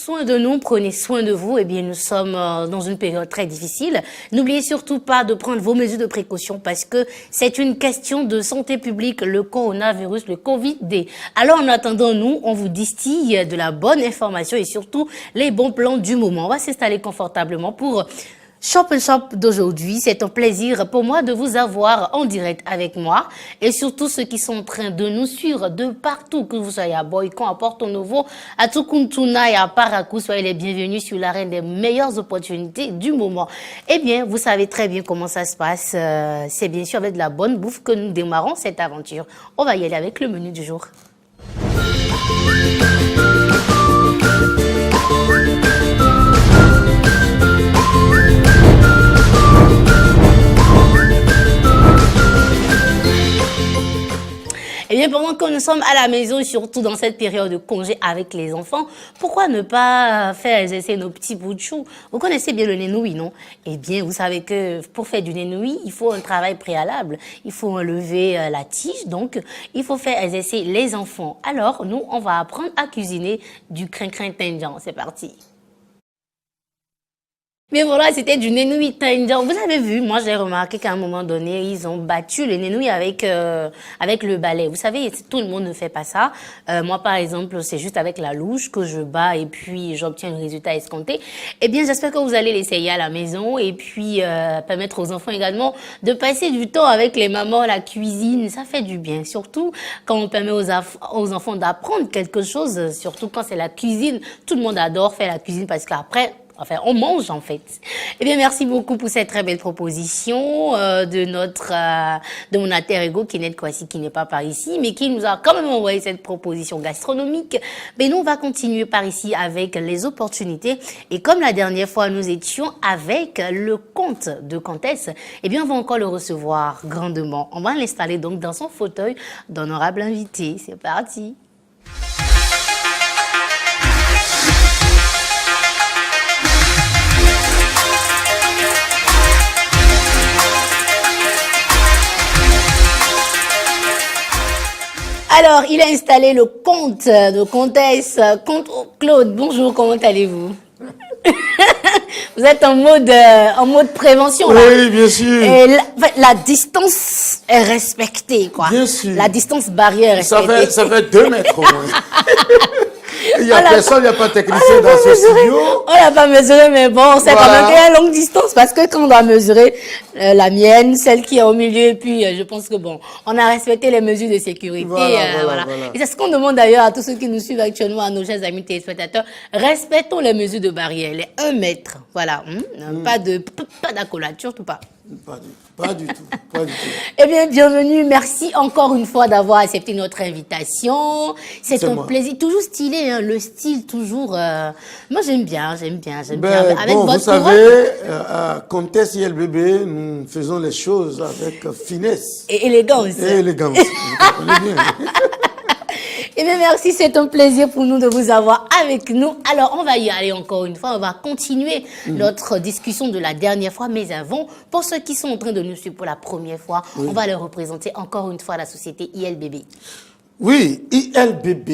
soin de nous, prenez soin de vous. Eh bien, nous sommes dans une période très difficile. N'oubliez surtout pas de prendre vos mesures de précaution parce que c'est une question de santé publique, le coronavirus, le Covid-19. Alors, en attendant, nous, on vous distille de la bonne information et surtout les bons plans du moment. On va s'installer confortablement pour Shop & Shop d'aujourd'hui. C'est un plaisir pour moi de vous avoir en direct avec moi et surtout ceux qui sont en train de nous suivre de partout, que vous soyez à Boycon, à Porto Novo, à Tukuntuna et à Parakou. Soyez les bienvenus sur l'arène des meilleures opportunités du moment. Eh bien, vous savez très bien comment ça se passe. C'est bien sûr avec de la bonne bouffe que nous démarrons cette aventure. On va y aller avec le menu du jour. Eh bien, pendant que nous sommes à la maison, surtout dans cette période de congé avec les enfants, pourquoi ne pas faire exercer nos petits bouts de chou? Vous connaissez bien le nénoui, non? Eh bien, vous savez que pour faire du nénoui, il faut un travail préalable. Il faut enlever la tige, donc il faut faire exercer les enfants. Alors, nous, on va apprendre à cuisiner du crin-crin tinjan. C'est parti. Mais voilà, c'était du nénoui tinjan. Vous avez vu, moi j'ai remarqué qu'à un moment donné, ils ont battu les nénouilles avec le balai. Vous savez, tout le monde ne fait pas ça. Moi, par exemple, c'est juste avec la louche que je bats et puis j'obtiens le résultat escompté. Eh bien, j'espère que vous allez l'essayer à la maison et puis permettre aux enfants également de passer du temps avec les mamans, la cuisine. Ça fait du bien, surtout quand on permet aux enfants d'apprendre quelque chose, surtout quand c'est la cuisine. Tout le monde adore faire la cuisine parce qu'après, enfin, on mange en fait. Eh bien, merci beaucoup pour cette très belle proposition de mon alter ego Kenneth Kwasi, qui n'est pas par ici, mais qui nous a quand même envoyé cette proposition gastronomique. Mais nous, on va continuer par ici avec les opportunités. Et comme la dernière fois, nous étions avec le comte de Comtesse, eh bien, on va encore le recevoir grandement. On va l'installer donc dans son fauteuil d'honorable invité. C'est parti. Alors, il a installé le comte de Comtesse, comte Claude. Bonjour, comment allez-vous? Vous êtes en mode prévention, là. Oui, bien sûr. Et la distance est respectée, quoi. Bien sûr. La distance barrière est respectée. Ça fait 2 mètres au moins. Il n'y a personne, il n'y a pas de technicien dans ce studio. On l'a pas mesuré, mais bon, c'est quand même une longue distance parce que quand on doit mesurer la mienne, celle qui est au milieu, et puis je pense que bon, on a respecté les mesures de sécurité. Voilà. Et c'est ce qu'on demande d'ailleurs à tous ceux qui nous suivent actuellement, à nos chers amis téléspectateurs. Respectons les mesures de barrière, les 1 mètre. Voilà. Pas d'accolade, surtout pas. Pas du tout. Eh bien, bienvenue. Merci encore une fois d'avoir accepté notre invitation. C'est un plaisir. Toujours stylé, hein, le style, toujours. Moi, j'aime bien. Avec bon, votre vous savez, à Comtesse ILBB, nous faisons les choses avec finesse. Et élégance. Vous comprenez bien. Eh bien, merci, c'est un plaisir pour nous de vous avoir avec nous. Alors, on va y aller encore une fois, on va continuer notre discussion de la dernière fois, mais avant, pour ceux qui sont en train de nous suivre pour la première fois, on va leur représenter encore une fois la société ILBB. Oui, ILBB.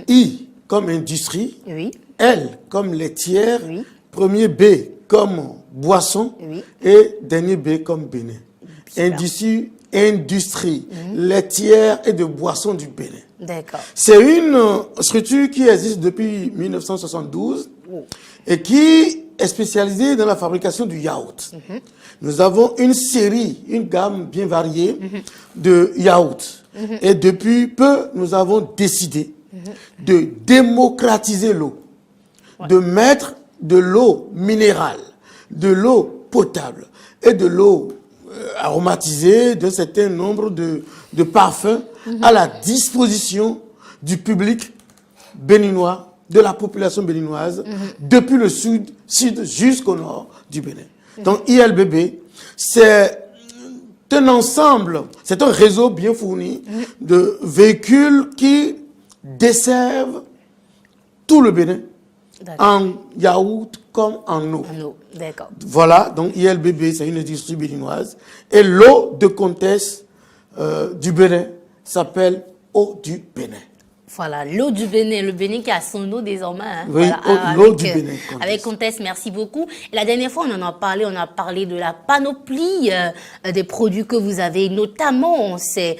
I comme industrie, oui. L comme laitière, oui. Premier B comme boisson, oui. Et dernier B comme Bénin. Industrie laitière et de boissons du Bénin. D'accord. C'est une structure qui existe depuis 1972 et qui est spécialisée dans la fabrication du yaourt. Nous avons une gamme bien variée de yaourts. Et depuis peu, nous avons décidé de démocratiser l'eau, de mettre de l'eau minérale, de l'eau potable et de l'eau aromatisée d'un certain nombre de parfums à la disposition du public béninois, de la population béninoise, depuis le sud jusqu'au nord du Bénin. Donc ILBB, c'est un ensemble, c'est un réseau bien fourni de véhicules qui desservent tout le Bénin, en yaourt comme en eau. D'accord. Voilà, donc ILBB, c'est une industrie béninoise. Et l'eau de Comtesse du Bénin s'appelle eau du Bénin. Voilà, l'eau du Bénin, le Bénin qui a son eau désormais. Hein. Oui, Voilà, l'eau du Bénin. Avec Comtesse, merci beaucoup. Et la dernière fois, on a parlé de la panoplie des produits que vous avez. Notamment, on s'est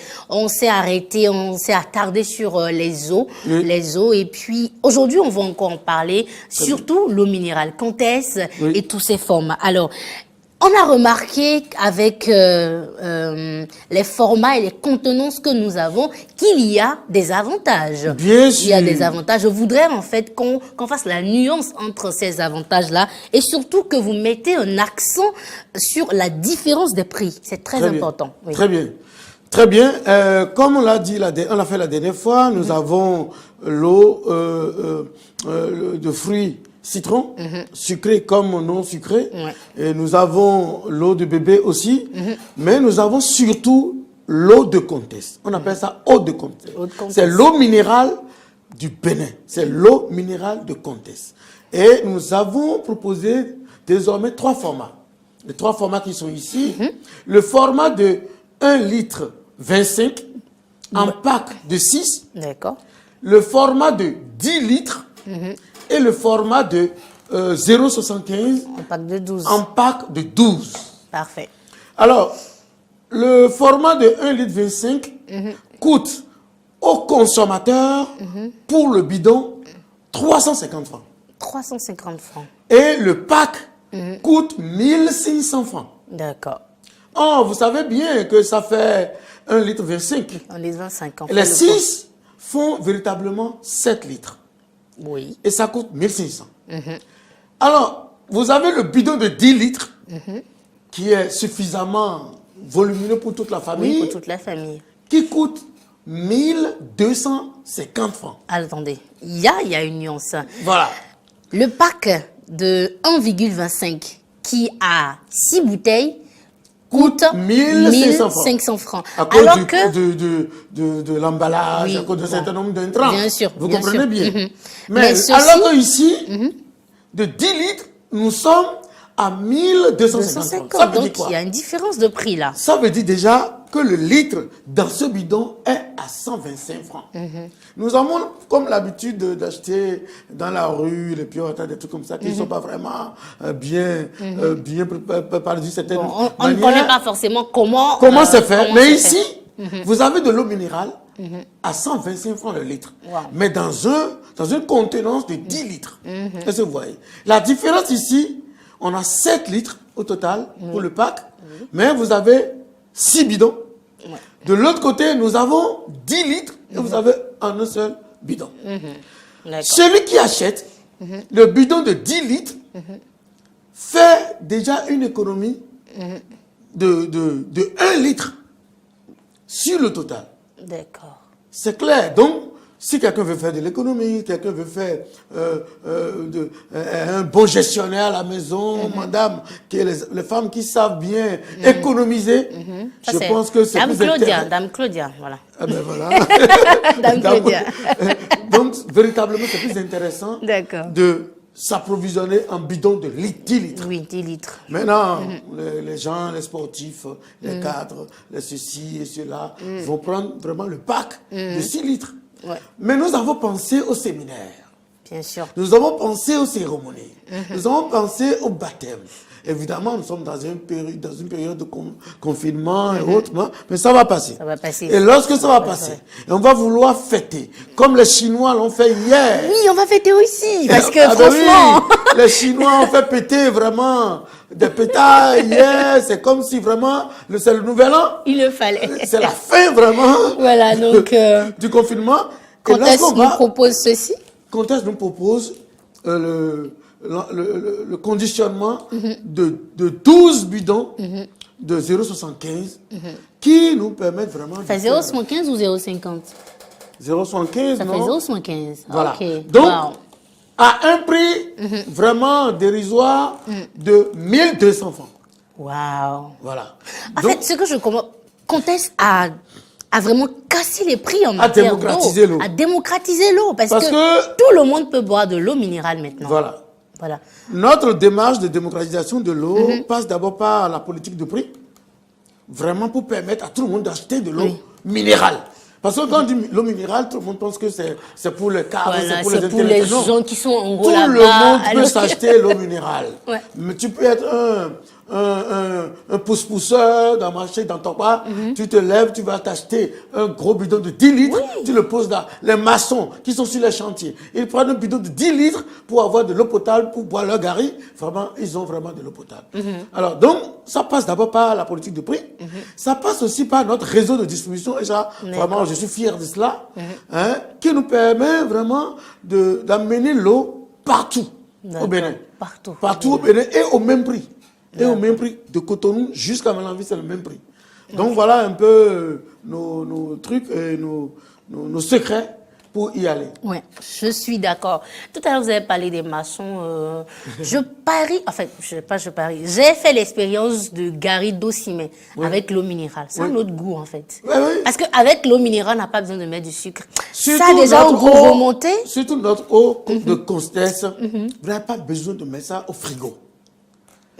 arrêté, on s'est attardé sur les eaux. Oui. Les eaux. Et puis, aujourd'hui, on va encore en parler, surtout l'eau minérale, Comtesse Oui. et tous ses formats. Alors, on a remarqué avec les formats et les contenances que nous avons qu'il y a des avantages. Bien sûr. Il y a des avantages. Je voudrais en fait qu'on fasse la nuance entre ces avantages-là et surtout que vous mettez un accent sur la différence des prix. C'est très important. Oui. Très bien. Très bien. Comme on l'a dit, on l'a fait la dernière fois, nous avons l'eau de fruits citron, sucré comme non sucré. Ouais. Et nous avons l'eau de bébé aussi. Mais nous avons surtout l'eau de Comtesse. On appelle ça eau de Comtesse. C'est l'eau minérale du Bénin. C'est l'eau minérale de Comtesse. Et nous avons proposé désormais 3 formats. Les 3 formats qui sont ici. Le format de 1 litre 25 en pack de 6. D'accord. Le format de 10 litres et le format de 0,75 En pack de 12. en pack de 12. Parfait. Alors, le format de 1 litre 25 coûte au consommateur pour le bidon 350 francs. 350 francs. Et le pack coûte 1500 francs. D'accord. Oh, vous savez bien que ça fait 1 litre 25. On est 25 ans. Les 6 font véritablement 7 litres. Oui. Et ça coûte 1500. Alors, vous avez le bidon de 10 litres qui est suffisamment volumineux pour toute la famille. Oui, pour toute la famille. Qui coûte 1250 francs. Attendez, il y a une nuance. Voilà. Le pack de 1,25 qui a 6 bouteilles coûte 1500 francs. À cause Alors que de l'emballage, Oui, à cause de bon. certains nombres d'intrants. Bien sûr, Vous bien comprenez sûr. bien. Mais ceci- alors que ici, de 10 litres, nous sommes à 1250 francs. Ça veut dire donc quoi? il y a une différence de prix là. Ça veut dire déjà que le litre dans ce bidon est à 125 francs. Nous avons comme l'habitude d'acheter dans la rue les pure des trucs comme ça qui ne sont pas vraiment bien préparés d'une certaine Bon, on ne manière. connaît pas forcément comment c'est fait. comment Mais c'est ici, vous avez de l'eau minérale à 125 francs le litre. Wow. Mais dans une contenance de 10 litres. Est-ce que vous voyez? La différence ici, on a 7 litres au total pour le pack, mais vous avez 6 bidons. Ouais. De l'autre côté, nous avons 10 litres et vous avez un seul bidon. D'accord. Celui qui achète le bidon de 10 litres fait déjà une économie de 1 litre sur le total. D'accord. C'est clair. Donc, si quelqu'un veut faire de l'économie, quelqu'un veut faire un bon gestionnaire à la maison, madame, les femmes qui savent bien économiser, Ça, je c'est pense que c'est Dame plus Claudia, intéressant. Dame Claudia, voilà. Ah ben voilà. Dame Claudia. Donc, véritablement, c'est plus intéressant D'accord. de s'approvisionner en bidon de 10 litres. Oui, 10 litres. Maintenant, les gens, les sportifs, les cadres, les ceci et cela, vont prendre vraiment le pack de 6 litres. Ouais. Mais nous avons pensé au séminaire. Bien sûr. Nous avons pensé aux cérémonies. Nous avons pensé au baptême. Évidemment, nous sommes dans une période de confinement et autres, mais ça va passer. Ça va passer. Et lorsque ça va passer, et on va vouloir fêter, comme les Chinois l'ont fait hier. Oui, on va fêter aussi, parce que Ah ben franchement... oui, les Chinois ont fait péter vraiment des pétards hier. C'est comme si vraiment, c'est le nouvel an. Il le fallait. C'est la fin vraiment Voilà, donc... du confinement. Et Quand est-ce lorsqu'on qu'on nous propose ceci? Comtesse nous propose le conditionnement de 12 bidons de 0,75 qui nous permettent vraiment... Ça fait 0,75 ou 0,50? 0,75, Ça fait non? 0,75. Voilà. Ok. Donc, Wow. à un prix vraiment dérisoire de 1200 francs. Wow. Voilà. En Donc, fait, ce que je comprends, Comtesse a vraiment cassé les prix en matière d'eau. démocratisé l'eau. A démocratisé l'eau. Parce Parce que que- tout le monde peut boire de l'eau minérale maintenant. voilà. Voilà. Notre démarche de démocratisation de l'eau passe d'abord par la politique de prix, vraiment pour permettre à tout le monde d'acheter de l'eau minérale. Parce que quand on dit l'eau minérale, tout le monde pense que c'est pour les cadres, Voilà, c'est pour les c'est pour intellectuels. les Non. gens qui sont en gros Tout là-bas. le monde peut alors que- s'acheter l'eau minérale. Ouais. Mais tu peux être un pousse-pousseur dans le marché, dans ton bar. Tu te lèves, tu vas t'acheter un gros bidon de 10 litres. Tu le poses là. Les maçons qui sont sur les chantiers, ils prennent un bidon de 10 litres pour avoir de l'eau potable, pour boire leur gari. Vraiment, ils ont vraiment de l'eau potable. Alors, donc, ça passe d'abord par la politique de prix. Ça passe aussi par notre réseau de distribution. Et ça, vraiment, je suis fier de cela. Hein, qui nous permet vraiment d'amener l'eau partout au Bénin. Partout au Bénin et au même prix. Et au même prix de Cotonou jusqu'à Malanville, c'est le même prix. Donc voilà un peu nos trucs et nos secrets pour y aller. Oui, je suis d'accord. Tout à l'heure, vous avez parlé des maçons. Je parie, enfin, je parie. J'ai fait l'expérience de gari d'eau ciment avec l'eau minérale. C'est un autre goût, en fait. Oui, oui. Parce qu'avec l'eau minérale, on n'a pas besoin de mettre du sucre. Surtout Ça, déjà, au notre gros eau- remonté. Surtout notre eau de Constance, vous n'avez pas besoin de mettre ça au frigo.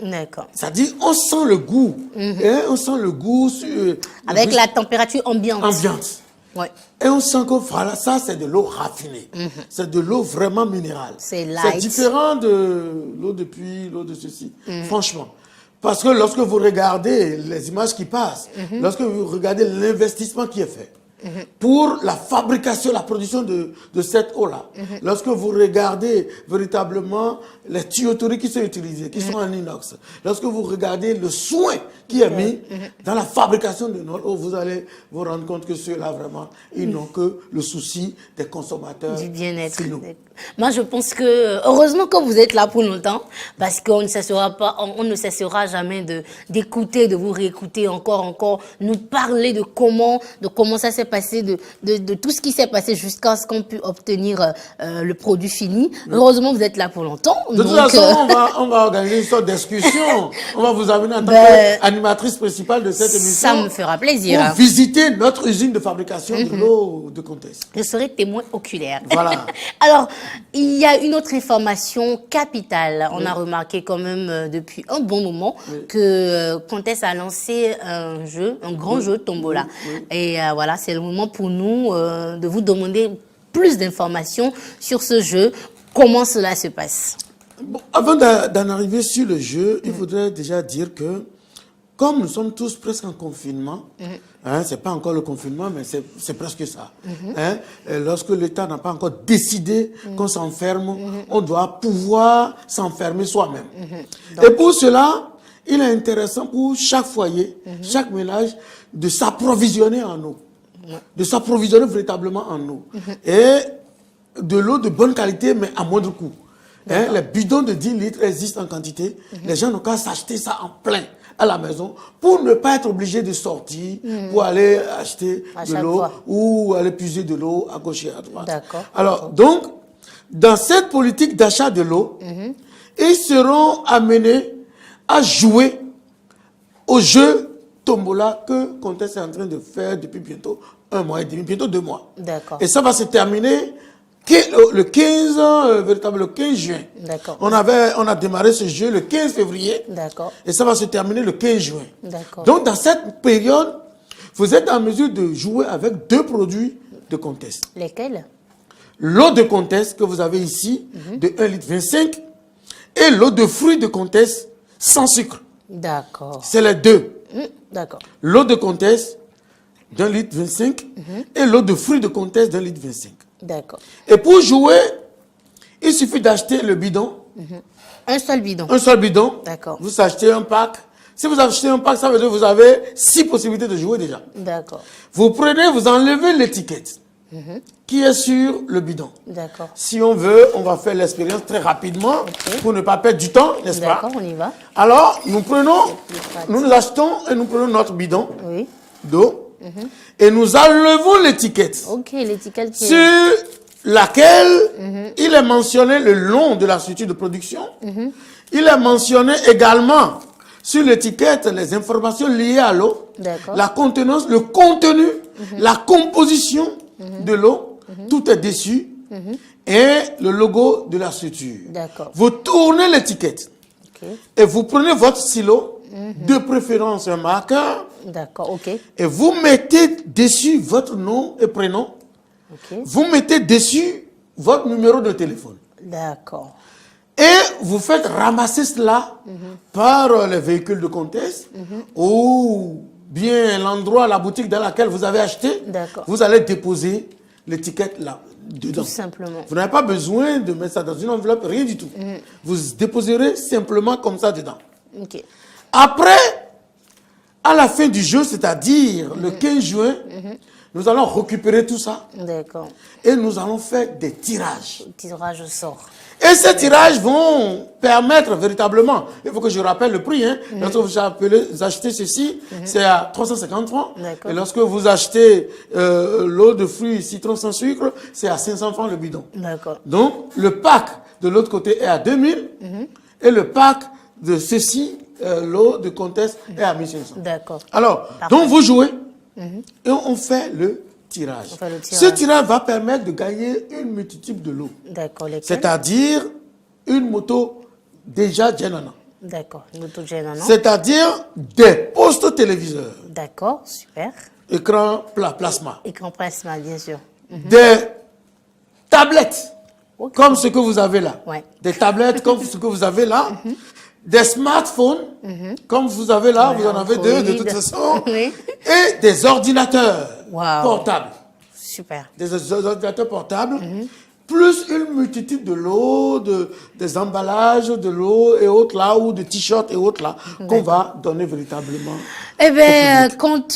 D'accord. C'est-à-dire, on sent le goût. Hein, on sent le goût Avec la température ambiante. ambiante. Ouais. Et on sent que voilà, ça, c'est de l'eau raffinée. C'est de l'eau vraiment minérale. C'est light. C'est différent de l'eau de pluie, l'eau de ceci. Franchement. Parce que lorsque vous regardez les images qui passent, lorsque vous regardez l'investissement qui est fait, pour la fabrication, la production de cette eau-là. Lorsque vous regardez véritablement les tuyauteries qui sont utilisées, qui sont en inox, lorsque vous regardez le soin qui est mis dans la fabrication de notre eau, vous allez vous rendre compte que ceux-là, vraiment, ils n'ont que le souci des consommateurs Du bien-être. finaux. Moi, je pense que, heureusement que vous êtes là pour longtemps, parce qu'on ne cessera pas, on ne cessera jamais d'écouter, de vous réécouter encore, nous parler de comment ça s'est passé, de tout ce qui s'est passé jusqu'à ce qu'on puisse obtenir le produit fini. Heureusement, vous êtes là pour longtemps. De toute façon, on va organiser une sorte d'excursion. On va vous amener en tant qu'animatrice principale de cette émission. Ça me fera plaisir. Pour visiter notre usine de fabrication de l'eau de Comtesse. Je serai témoin oculaire. Voilà. Alors, il y a une autre information capitale. On a remarqué quand même depuis un bon moment que Comtesse a lancé un jeu, un grand jeu Tombola. Et voilà, c'est le moment pour nous de vous demander plus d'informations sur ce jeu. Comment cela se passe? Bon, avant d'en arriver sur le jeu, il faudrait déjà dire que, comme nous sommes tous presque en confinement, hein, c'est pas encore le confinement, mais c'est presque ça. Hein, et lorsque l'État n'a pas encore décidé qu'on s'enferme, on doit pouvoir s'enfermer soi-même. Et pour cela, il est intéressant pour chaque foyer, chaque ménage, de s'approvisionner en eau. De s'approvisionner véritablement en eau. Et de l'eau de bonne qualité, mais à moindre coût. Hein, les bidons de 10 litres existent en quantité. Les gens n'ont qu'à s'acheter ça en plein à la maison pour ne pas être obligés de sortir pour aller acheter de l'eau ou aller puiser de l'eau à gauche et à droite. Alors, donc, dans cette politique d'achat de l'eau, ils seront amenés à jouer au jeu Tombola que Comtesse est en train de faire depuis bientôt 1 mois et demi, bientôt 2 mois. Et ça va se terminer le 15 juin. On a démarré ce jeu le 15 février. Et ça va se terminer le 15 juin. Donc, dans cette période, vous êtes en mesure de jouer avec 2 produits de Comtesse. Lesquels? L'eau de Comtesse que vous avez ici, de 1,25 litre, et l'eau de fruits de Comtesse sans sucre. C'est les 2. L'eau de Comtesse d'1,25 litre et l'eau de fruits de Comtesse d'1,25 litre. Et pour jouer, il suffit d'acheter le bidon. Un seul bidon. Un seul bidon. Vous achetez un pack. Si vous achetez un pack, ça veut dire que vous avez 6 possibilités de jouer déjà. Vous prenez, vous enlevez l'étiquette qui est sur le bidon. Si on veut, on va faire l'expérience très rapidement pour ne pas perdre du temps, n'est-ce pas? On y va. Alors, nous achetons et nous prenons notre bidon d'eau et nous enlevons l'étiquette. L'étiquette sur laquelle il est mentionné le nom de la structure de production. Il est mentionné également sur l'étiquette les informations liées à l'eau, la contenance, le contenu, la composition de l'eau, tout est dessus, et le logo de la structure. Vous tournez l'étiquette et vous prenez votre stylo, de préférence un marqueur, D'accord, ok. Et vous mettez dessus votre nom et prénom. Ok. Vous mettez dessus votre numéro de téléphone. D'accord. Et vous faites ramasser cela par les véhicules de comtesse ou bien l'endroit, la boutique dans laquelle vous avez acheté. D'accord. Vous allez déposer l'étiquette là, dedans. Tout simplement. Vous n'avez pas besoin de mettre ça dans une enveloppe, rien du tout. Vous déposerez simplement comme ça dedans. Ok. Après, à la fin du jeu, c'est-à-dire le 15 juin, nous allons récupérer tout ça D'accord. et nous allons faire des tirages. Le tirage au sort. Et ces tirages vont permettre véritablement, il faut que je rappelle le prix, hein, lorsque vous achetez ceci, c'est à 350 francs. D'accord. Et lorsque vous achetez l'eau de fruits citron sans sucre, c'est à 500 francs le bidon. D'accord. Donc, le pack de l'autre côté est à 2000 et le pack de ceci, l'eau de comtesse, est à 1500. D'accord. Alors, Parfait. donc vous jouez et on fait le tirage. On fait le Ce tirage. tirage va permettre de gagner une multitude de lots. D'accord, lesquels? C'est-à-dire une moto déjà Genana. D'accord, une auto-gène, non? C'est-à-dire des postes téléviseurs, D'accord, super. écran plasma, Écran plasma, bien sûr. des tablettes Ok. comme ce que vous avez là, Ouais. des tablettes comme ce que vous avez là, des smartphones comme vous avez là, Ouais, vous en avez deux de toute Android. façon, Oui. et des ordinateurs Wow. portables. Super. Des ordinateurs portables, plus une multitude de lots, des emballages de l'eau et autres là, ou de t-shirts et autres là, qu'on va donner véritablement. Eh bien, quand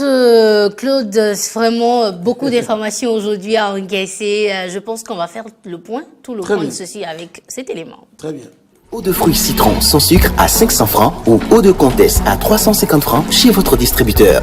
Claude, c'est vraiment beaucoup d'informations aujourd'hui à encaisser, je pense qu'on va faire le point, tout le Très point de bien. ceci avec cet élément. Très bien. Eau de fruits citron sans sucre à 500 francs ou eau de comtesse à 350 francs chez votre distributeur.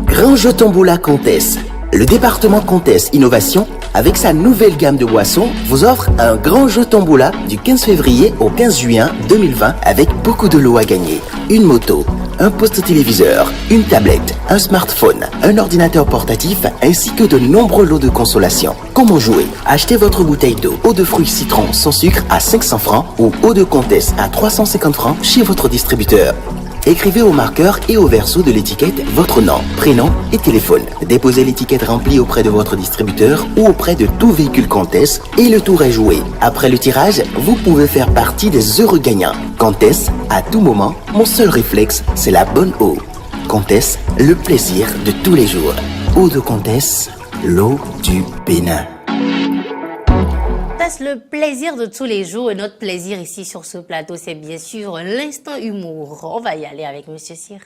Grand jeu Tombola Comtesse. Le département Comtesse Innovation, avec sa nouvelle gamme de boissons, vous offre un grand jeu Tombola du 15 février au 15 juin 2020 avec beaucoup de lots à gagner. Une moto, un poste téléviseur, une tablette, un smartphone, un ordinateur portatif ainsi que de nombreux lots de consolation. Comment jouer? Achetez votre bouteille d'eau, eau de fruits citron sans sucre à 500 francs ou eau de comtesse à 350 francs chez votre distributeur. Écrivez au marqueur et au verso de l'étiquette votre nom, prénom et téléphone. Déposez l'étiquette remplie auprès de votre distributeur ou auprès de tout véhicule Comtesse et le tour est joué. Après le tirage, vous pouvez faire partie des heureux gagnants. Comtesse, à tout moment, mon seul réflexe, c'est la bonne eau. Comtesse, le plaisir de tous les jours. Eau de Comtesse, l'eau du Bénin. C'est le plaisir de tous les jours et notre plaisir ici sur ce plateau, c'est bien sûr l'instant humour. On va y aller avec Monsieur Cyr.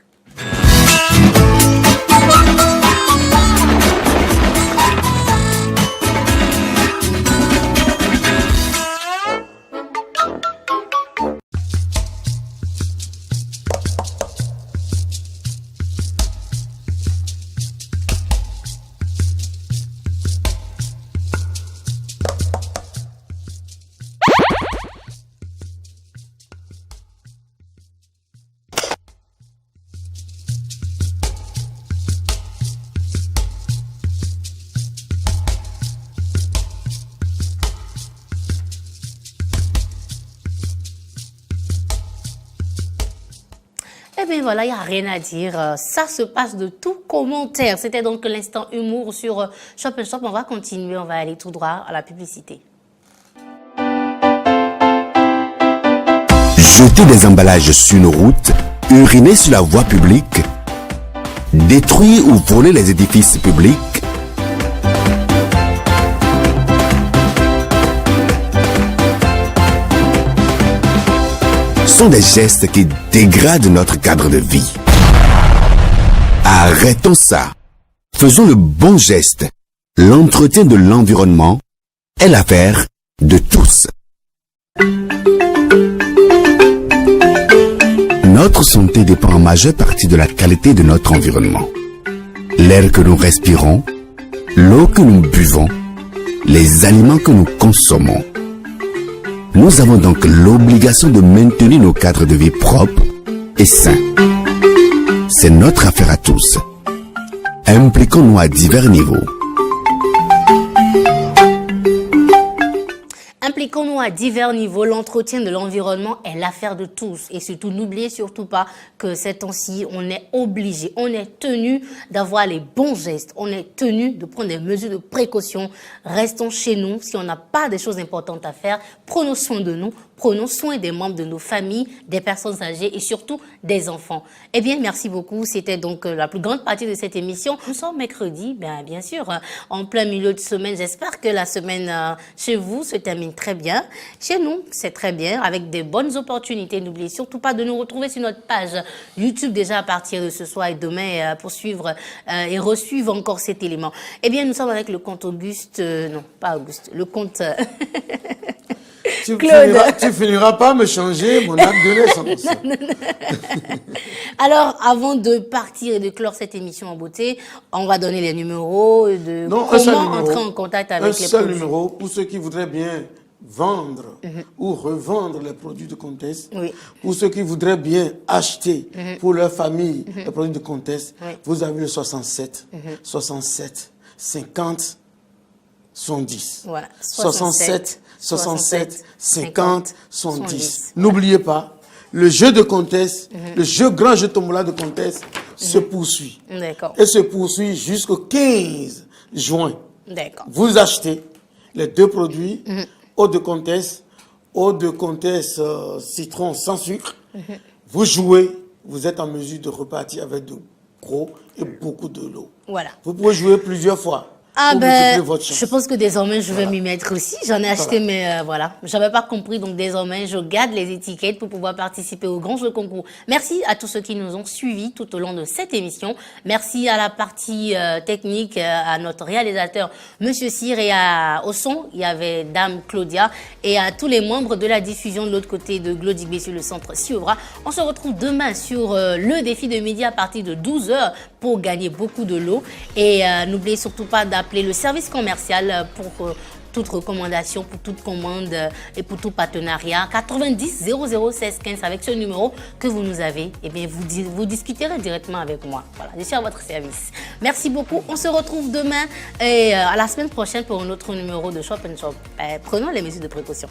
Eh bien voilà, il n'y a rien à dire. Ça se passe de tout commentaire. C'était donc l'instant humour sur Shop & Shop. On va continuer, on va aller tout droit à la publicité. Jeter des emballages sur nos routes, uriner sur la voie publique, détruire ou voler les édifices publics, sont des gestes qui dégradent notre cadre de vie. Arrêtons ça. Faisons le bon geste. L'entretien de l'environnement est l'affaire de tous. Notre santé dépend en majeure partie de la qualité de notre environnement. L'air que nous respirons, l'eau que nous buvons, les aliments que nous consommons. Nous avons donc l'obligation de maintenir nos cadres de vie propres et sains. C'est notre affaire à tous. Impliquons-nous à divers niveaux. impliquons-nous à divers niveaux. L'entretien de l'environnement est l'affaire de tous. Et surtout, n'oubliez surtout pas que ces temps-ci, on est obligé, on est tenu d'avoir les bons gestes. On est tenu de prendre des mesures de précaution. Restons chez nous. Si on n'a pas des choses importantes à faire, prenons soin de nous. Prenons soin des membres de nos familles, des personnes âgées et surtout des enfants. Eh bien, merci beaucoup. C'était donc la plus grande partie de cette émission. Nous sommes mercredi, bien sûr, en plein milieu de semaine. J'espère que la semaine chez vous se termine très bien. Chez nous, c'est très bien, avec des bonnes opportunités. N'oubliez surtout pas de nous retrouver sur notre page YouTube déjà à partir de ce soir et demain pour suivre et resuivre encore cet élément. Eh bien, nous sommes avec le comte Auguste, non, pas Auguste, le comte... Tu finiras pas me changer mon acte de naissance. Alors, avant de partir et de clore cette émission en beauté, on va donner les numéros de comment entrer en contact avec les produits. Un seul numéro pour ceux qui voudraient bien vendre ou revendre les produits de Comtesse. Oui. Pour ceux qui voudraient bien acheter pour leur famille les produits de Comtesse, vous avez le 67 67 50 110. Voilà. 67 50 110. N'oubliez pas, le jeu de Comtesse, le grand jeu tombola de Comtesse se poursuit. D'accord. Et se poursuit jusqu'au 15 juin. D'accord. Vous achetez les deux produits, eau de Comtesse citron sans sucre. Vous jouez, vous êtes en mesure de repartir avec de gros et beaucoup de lot. Voilà. Vous pouvez jouer plusieurs fois. Ah ben, votre chance. je pense que désormais je vais m'y mettre aussi. J'en ai acheté, mais voilà, j'avais pas compris. Donc désormais, je garde les étiquettes pour pouvoir participer au grand jeu concours. Merci à tous ceux qui nous ont suivis tout au long de cette émission. Merci à la partie technique, à notre réalisateur Monsieur Cyr et au son, il y avait Dame Claudia et à tous les membres de la diffusion de l'autre côté de Glodigbe sur le centre Siovra. On se retrouve demain sur le défi de midi à partir de 12h pour gagner beaucoup de lots. Et n'oubliez surtout pas d'appeler le service commercial pour toute recommandation, pour toute commande et pour tout partenariat. 90 00 16 15 avec ce numéro que vous nous avez. Eh bien, vous discuterez directement avec moi. Voilà, je suis à votre service. Merci beaucoup. On se retrouve demain et à la semaine prochaine pour un autre numéro de Shop & Shop. Prenons les mesures de précaution.